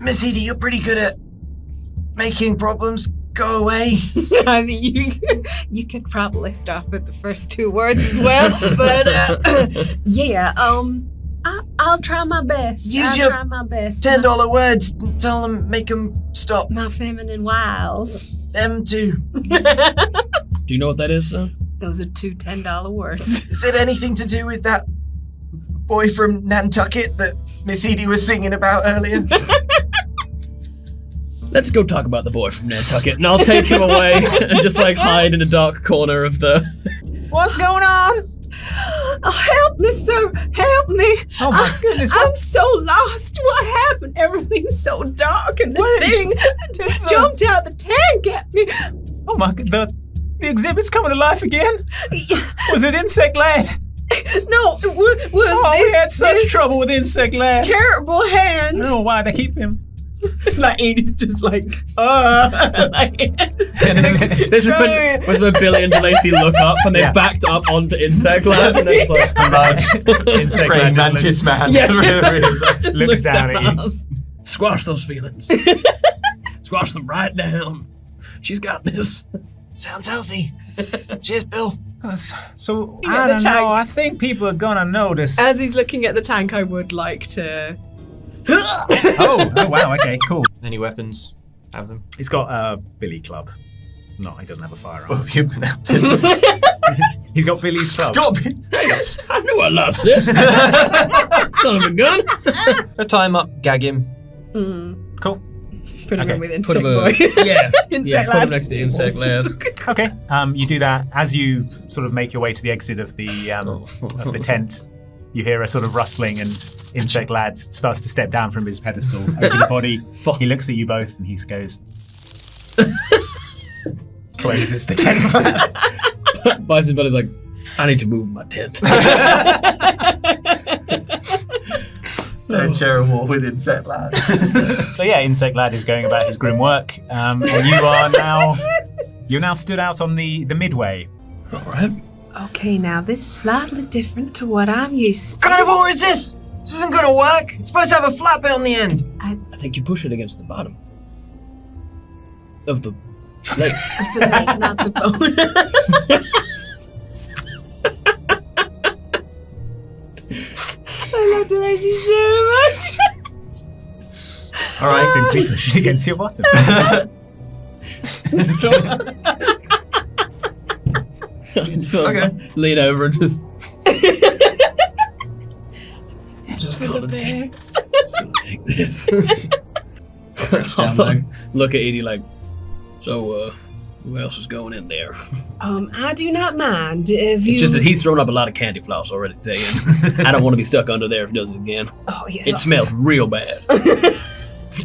Miss Edie, you're pretty good at making problems go away. I mean, you could probably stop at the first 2 words as well, but yeah, I'll try my best. Try my best. $10 words. Tell them, make them stop. My feminine wiles. Them too. Do you know what that is, son? Those are 2 $10 words. Is it anything to do with that boy from Nantucket that Miss Edie was singing about earlier? Let's go talk about the boy from Nantucket, and I'll take him away and just hide in a dark corner of the... What's going on? Oh, help me, sir. Help me. Oh my goodness. I'm so lost. What happened? Everything's so dark, and this thing just jumped out the tank at me. Oh my god, the exhibit's coming to life again? Was it Insect Lad? No, it was we had such trouble with Insect Lad. Terrible hand. I don't know why they keep him. Edie's just This is when Billy and Lacey look up and they've backed up onto Insect Lad and it's Insect Lad mantis man. Yes, just looks down at you. us. Squash those feelings. Squash them right down. She's got this. Sounds healthy. Cheers, Bill. So, I don't know. I think people are gonna notice. As he's looking at the tank, I would like to... oh, wow, okay, cool. Any weapons? Have them? He's got a billy club. No, he doesn't have a firearm. Well, you've been out there. He's got Billy's club. Hey, I knew I lost this. Son of a gun. Tie him up, gag him. Cool. Put him Okay, in with Put Insect him Boy. Insect Lad. Put him next to Insect Lad. Okay, you do that. As you sort of make your way to the exit of the tent, you hear a sort of rustling and Insect Lad starts to step down from his pedestal over the body. He looks at you both and he goes... closes the tent flap. Bison Billy's like, I need to move my tent. Don't share a wall with Insect Lad. So yeah, Insect Lad is going about his grim work. And you're now stood out on the midway. All right. Okay, now this is slightly different to what I'm used to. Carnivore, is this? This isn't gonna work. It's supposed to have a flat bit on the end. I think you push it against the bottom of the lake. Of the lake, not the bone. I love the lazy so much. All right, Simply push it against your bottom. So lean over and just gonna take this. Also, look at Edie like, so who else is going in there? I do not mind if you... It's just that he's thrown up a lot of candy floss already today, and I don't want to be stuck under there if he does it again. Oh, yeah. It smells real bad.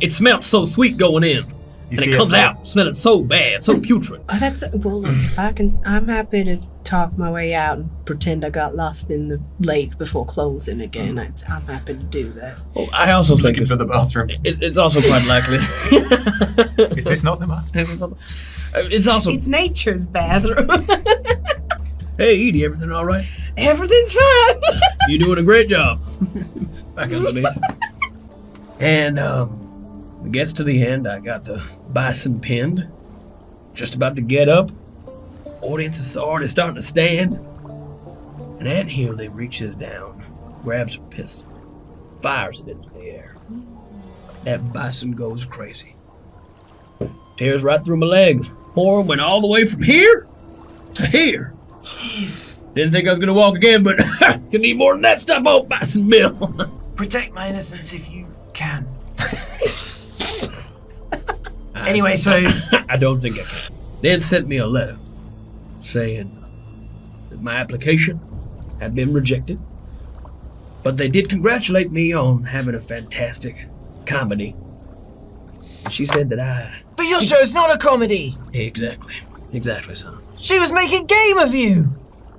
It smelled so sweet going in, and it comes out smelling so bad, so putrid. Oh, that's... Well, look, if I can... I'm happy to talk my way out and pretend I got lost in the lake before closing again. I'm happy to do that. Well, I also think... Looking for the bathroom. It's also quite likely... Is this not the bathroom? It's also... It's nature's bathroom. Hey, Edie, everything all right? Everything's fine. You're doing a great job. Back under me. And, it gets to the end. I got the bison pinned. Just about to get up. Audience is already starting to stand. And Aunt Hildy reaches down, grabs her pistol, fires it into the air. That bison goes crazy. Tears right through my leg. Horror went all the way from here to here. Jeez. Didn't think I was gonna walk again, but gonna need more than that stuff on Bison Bill. Protect my innocence if you can. Anyway, so... I don't think I can. They sent me a letter saying that my application had been rejected, but they did congratulate me on having a fantastic comedy. She said that But your show's not a comedy! Exactly, son. She was making game of you!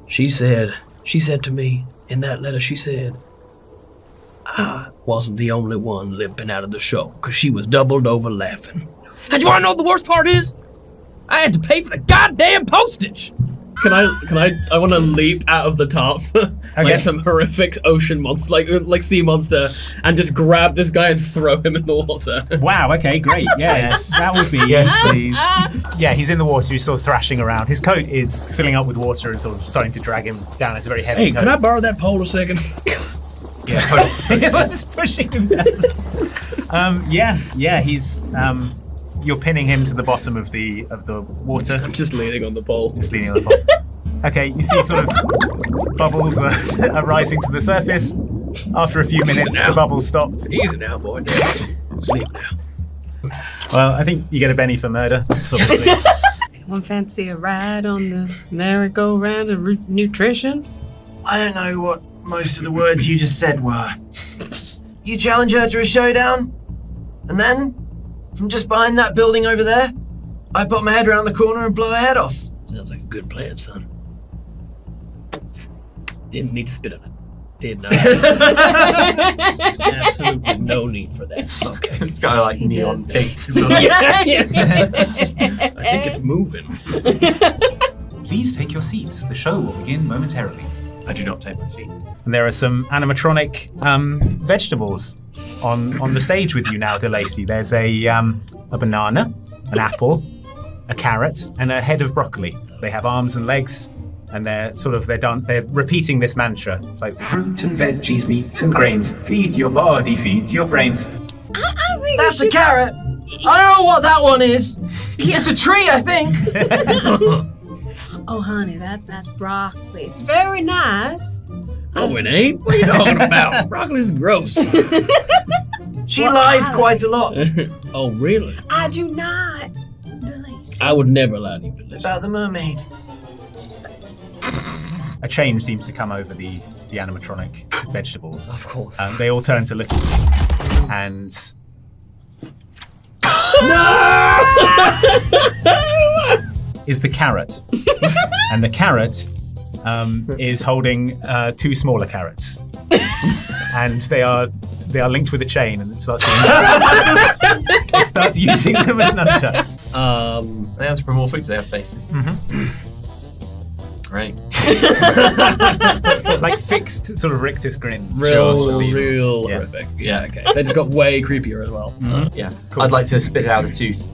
She said to me in that letter, she said, I wasn't the only one limping out of the show, because she was doubled over laughing. And you want to know what the worst part is? I had to pay for the goddamn postage! I want to leap out of the top like some horrific ocean monster, like sea monster, and just grab this guy and throw him in the water. Wow, okay, great. Yeah, Yes. that would be... Yes, please. Yeah, he's in the water, he's sort of thrashing around. His coat is filling up with water and sort of starting to drag him down. It's a very heavy Hey, coat. can I borrow that pole a second? Yeah, it was pushing him down. He's... you're pinning him to the bottom of the water. I'm just leaning on the pole. Just leaning on the pole. Okay, you see sort of bubbles are rising to the surface. After a few minutes, the bubbles stop. Easy now, boy. Sleep now. Well, I think you get a Benny for murder. Sort of thing. Anyone fancy a ride on the merry-go-round of nutrition? I don't know what most of the words you just said were. You challenge her to a showdown, and then, from just behind that building over there, I put my head around the corner and blow her head off. Sounds like a good plan, son. Didn't need to spit on it. Did not. There's absolutely no need for that. Okay. It's kind of like neon pink. I think it's moving. Please take your seats. The show will begin momentarily. I do not take my seat. And there are some animatronic vegetables on the stage with you now, DeLacy. There's a banana, an apple, a carrot, and a head of broccoli. They have arms and legs, and they're repeating this mantra. It's like fruit and veggies, meat and grains. Feed your body, feed your brains. I think That's a carrot. I don't know what that one is. It's a tree, I think. Oh, honey, that's broccoli. It's very nice. Oh, it ain't? What are you talking about? Broccoli's gross. She lies quite a lot. Oh, really? I do not. Delise. I would never lie to you, but listen. About the mermaid. A change seems to come over the animatronic vegetables. Of course. They all turn to look at you, and is the carrot, and the carrot is holding two smaller carrots, and they are linked with a chain, and it starts using them as nunchucks. They're anthropomorphic. They have faces. Mm-hmm. Great. Like fixed sort of rictus grins. Real Yeah. horrific. Yeah, okay. They just got way creepier as well. Mhm. Yeah. Cool. I'd like to spit out a tooth.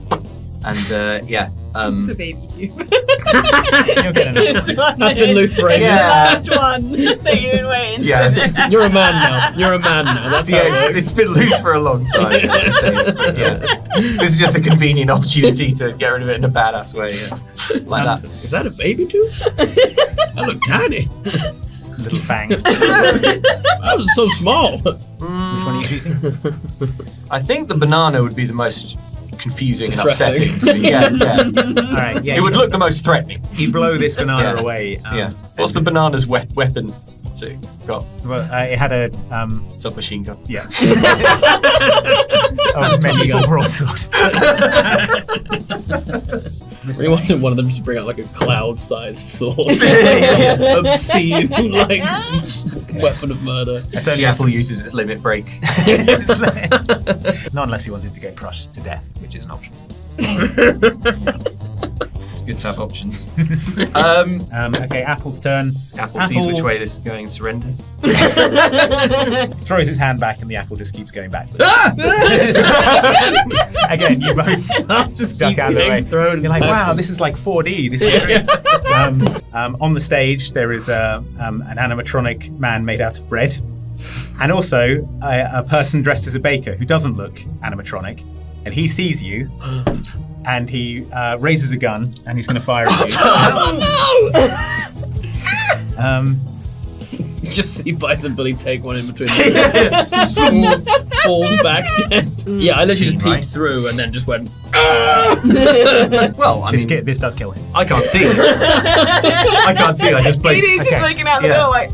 And It's a baby tooth. You'll get enough. That's been loose for ages. The last one that you've been waiting. Yeah. You're a man now. That's how it works. It's been loose for a long time. This is just a convenient opportunity to get rid of it in a badass way. Yeah. Like that. Is that a baby tooth? That looked tiny. Little fang. That was so small. Which one are you choosing? I think the banana would be the most confusing and Distressing. upsetting to me. Yeah. All right. Yeah. It would look the most threatening. You blow this banana Yeah. away. What's the banana's weapon? What's it got? Well, it had a Submachine gun. yeah. Medieval broadsword. We wanted one of them to bring out like a cloud-sized sword. Obscene, like, weapon of murder. It's only Apple uses its limit break. Not unless you wanted to get crushed to death, which is an option. It's good to have options. Okay, Apple's turn. Apple sees which way this is going and surrenders. Throws its hand back, and the apple just keeps going back. Again, you both Just duck keeps out of the way. getting thrown You're like, wow, backwards. this is like 4D. This is great. On the stage, there is an animatronic man made out of bread, and also a person dressed as a baker who doesn't look animatronic, and he sees you. And he raises a gun, and he's going to fire at you. You just see Bison Billy take one in between falls back dead. Yeah, I literally just peeked through and then just went. Well, I mean, This does kill him. I can't see it. I can't see it. I just place. He's just looking out the door like,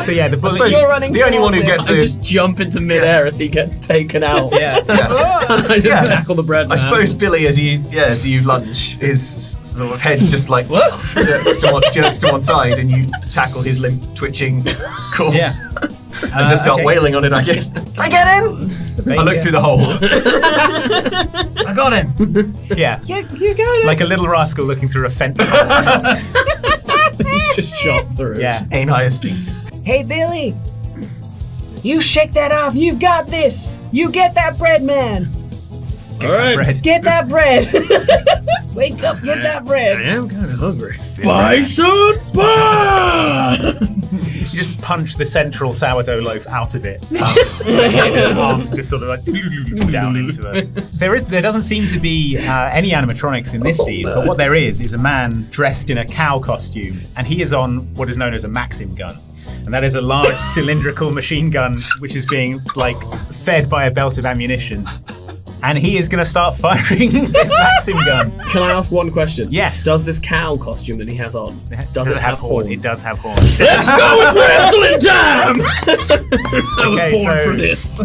So yeah, the bullet. suppose you're running the only one who towards gets I it. just jump into midair as he gets taken out. Yeah. I just tackle the bread I man. suppose Billy, as you lunge, his sort of head's just like jerks to one side, and you tackle his limp, twitching corpse, Yeah. and just start okay. wailing on it. I guess. I get in. I look through the hole. I got him. Yeah. you got it. Like a little rascal looking through a fence. He's just shot through. Yeah. Ain't I a stink? Hey, Billy. You shake that off. You got this. You get that bread, man. All right. Bread. Get that bread. Wake up, get that I bread. am kind of hungry. Bison pie! You just punch the central sourdough loaf out of it. And arms just sort of like down into it. There doesn't seem to be any animatronics in this scene, but what there is a man dressed in a cow costume, and he is on what is known as a Maxim gun. And that is a large cylindrical machine gun which is being like fed by a belt of ammunition. And he is going to start firing this Maxim gun. Can I ask one question? Yes. Does this cow costume that he has on, does it have horns? It does have horns. Let's go, it's wrestling time! I was born for this.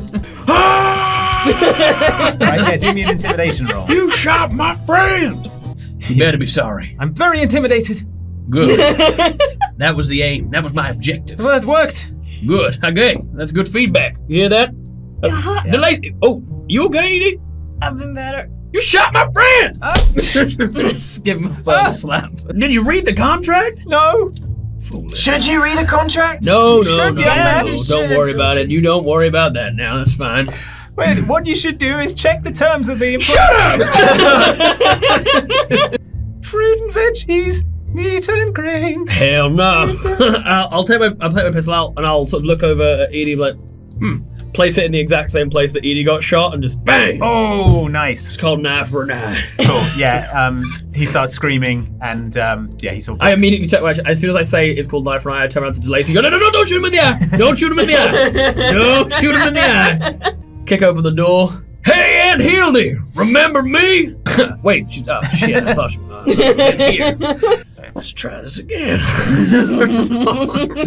Right, yeah, do me an intimidation roll. You shot my friend! You better be sorry. I'm very intimidated. Good. That was the aim. That was my objective. Well, it worked. Good. Okay. That's good feedback. You hear that? Delay. Oh, you okay, Edie? I've been better. You shot my friend! Just give him a fun slap. Did you read the contract? No. Foolish. Should you read a contract? No. should, yeah, you Don't should. worry about it. You don't worry about that now. That's fine. Wait, what you should do is check the terms of the Shut up! fruit and veggies, meat and grains. Hell no. I'll take my pistol out and I'll sort of look over at Edie like, place it in the exact same place that Edie got shot and just bang. Oh, nice. It's called an eye for an eye. Cool. Yeah. He starts screaming, and he's all. I immediately turn. As soon as I say it's called knife for an eye, I turn around to Delacey and go, no, don't shoot him in the eye. Don't shoot him in the eye. Don't shoot him in the eye. Kick open the door. Hey, Aunt Hildy, remember me? Wait, she's oh shit, I thought she was in here. Let's try this again.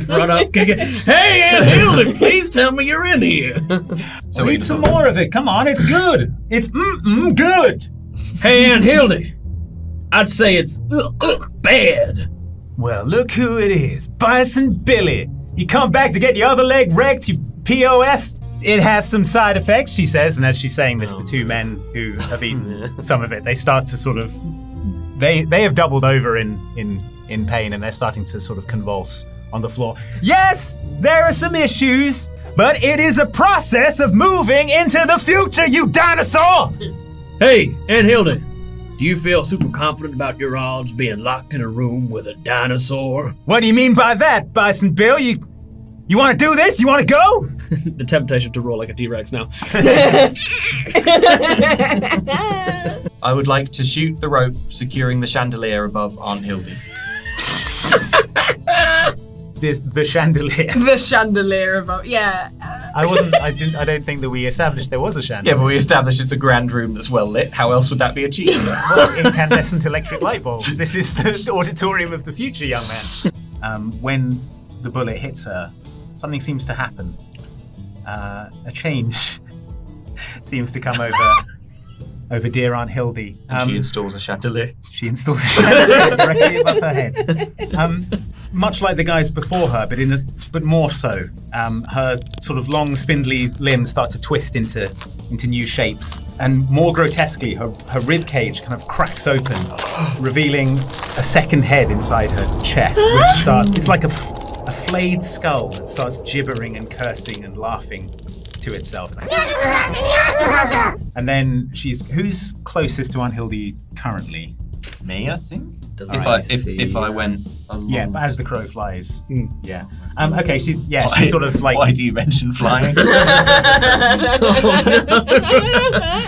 Run up, kick it. Hey, Aunt Hildy, please tell me you're in here. So eat some more of it. Come on, it's good. It's good. Hey, Aunt Hildy, I'd say it's bad. Well, look who it is, Bison Billy. You come back to get your other leg wrecked, you POS. It has some side effects, she says, and as she's saying this, the two men who have eaten some of it, they start to sort of, they have doubled over in pain, and they're starting to sort of convulse on the floor. Yes, there are some issues, but it is a process of moving into the future, you dinosaur! Hey, Aunt Hildy, do you feel super confident about your odds being locked in a room with a dinosaur? What do you mean by that, Bison Bill? You want to do this? You want to go? The temptation to roll like a T-Rex now. I would like to shoot the rope securing the chandelier above Aunt Hildy. There's the chandelier. The chandelier above. Yeah. I don't think that we established there was a chandelier. Yeah, but we established it's a grand room that's well lit. How else would that be achieved? Well, incandescent electric light bulbs. This is the auditorium of the future, young man. When the bullet hits her, something seems to happen. A change seems to come over dear Aunt Hildy. She installs a chandelier. She installs a chandelier directly above her head. Much like the guys before her, but more so. Her sort of long, spindly limbs start to twist into new shapes, and more grotesquely, her rib cage kind of cracks open, revealing a second head inside her chest, which starts. It's like a flayed skull that starts gibbering and cursing and laughing to itself. And then who's closest to Aunt Hildy currently? Me, I think. If I went along. Yeah, but as the crow flies. Yeah. Okay, she's sort of like. Why do you mention flying?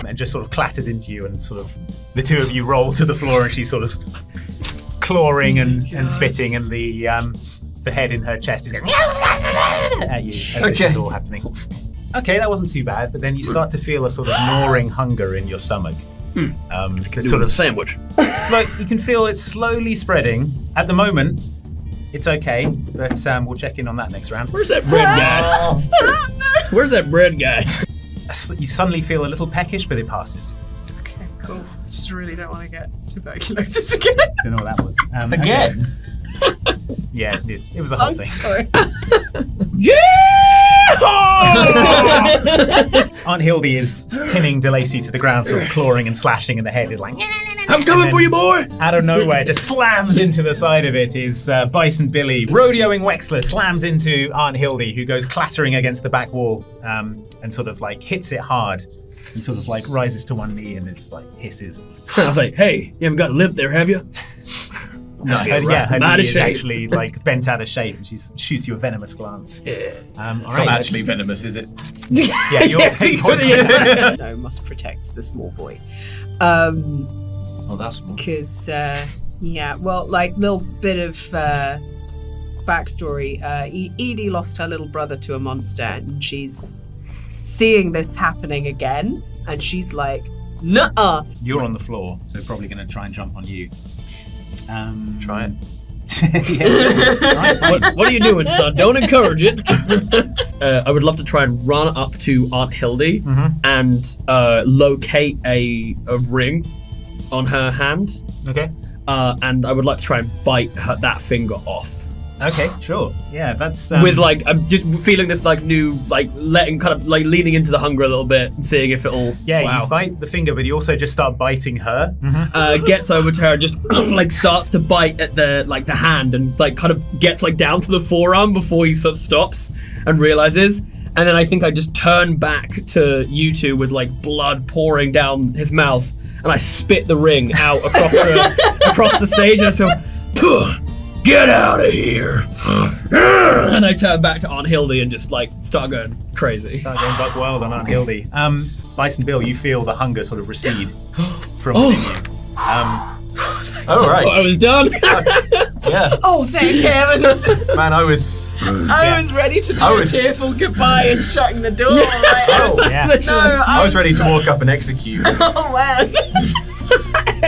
And just sort of clatters into you, and sort of the two of you roll to the floor, and she's sort of clawing and spitting, and the head in her chest is going at you as this is all happening. Okay, that wasn't too bad, but then you start to feel a sort of gnawing hunger in your stomach. Sort of sandwich. You can feel it slowly spreading. At the moment, it's okay, but we'll check in on that next round. Where's that bread guy? Where's that bread guy? You suddenly feel a little peckish, but it passes. Okay, cool. Just really don't want to get tuberculosis again. Don't know what that was. Again? Okay. Yeah, it was a whole thing. Sorry. Aunt Hildy is pinning DeLacy to the ground, sort of clawing and slashing, and the head is like I'm coming for you, boy! Out of nowhere, just slams into the side of it is Bison Billy. Rodeoing Wexler slams into Aunt Hildy, who goes clattering against the back wall and sort of like hits it hard and sort of like rises to one knee and it's like hisses. I was like, hey, you haven't got a limp there, have you? Nice. Yeah, her Out knee of is shape. actually like bent out of shape and she shoots you a venomous glance. Yeah. All Not right, actually venomous, is it? Yeah, you'll take poison. No, must protect the small boy. Oh, that's more. Because, like, little bit of backstory. Edie lost her little brother to a monster, and she's seeing this happening again, and she's like, nuh-uh. You're on the floor, so probably going to try and jump on you. Try it. Yeah. All right, fine. What are you doing, son? Don't encourage it. I would love to try and run up to Aunt Hildy and locate a ring on her hand. Okay. And I would like to try and bite that finger off. Okay, sure. Yeah, that's... With like, I'm just feeling this like new, like leaning into the hunger a little bit and seeing if it'll... Yeah, wow. you bite the finger, but you also just start biting her. Gets over to her, just like starts to bite at the hand and like kind of gets like down to the forearm before he sort of stops and realizes. And then I think I just turn back to you two with like blood pouring down his mouth and I spit the ring out across the stage and I go, "Puh, get out of here." And I turn back to Aunt Hildy and just like start going crazy. Start going buck wild on Aunt Hildy. Bison Bill, you feel the hunger sort of recede from within you. Oh, right. I was done. Yeah. Oh, thank heavens. Man, I was ready to do I a was- tearful goodbye and shutting the door. Oh, yeah. No, I was ready to walk up and execute. Oh, man.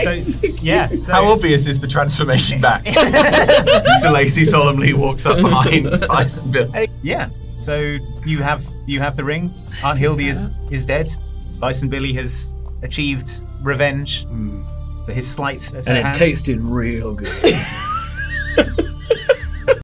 So How obvious is the transformation back? DeLacy solemnly walks up behind Bison Bill. yeah. So you have the ring. Aunt Hildy is dead. Bison Billy has achieved revenge for his slight at her And it hands. tasted real good.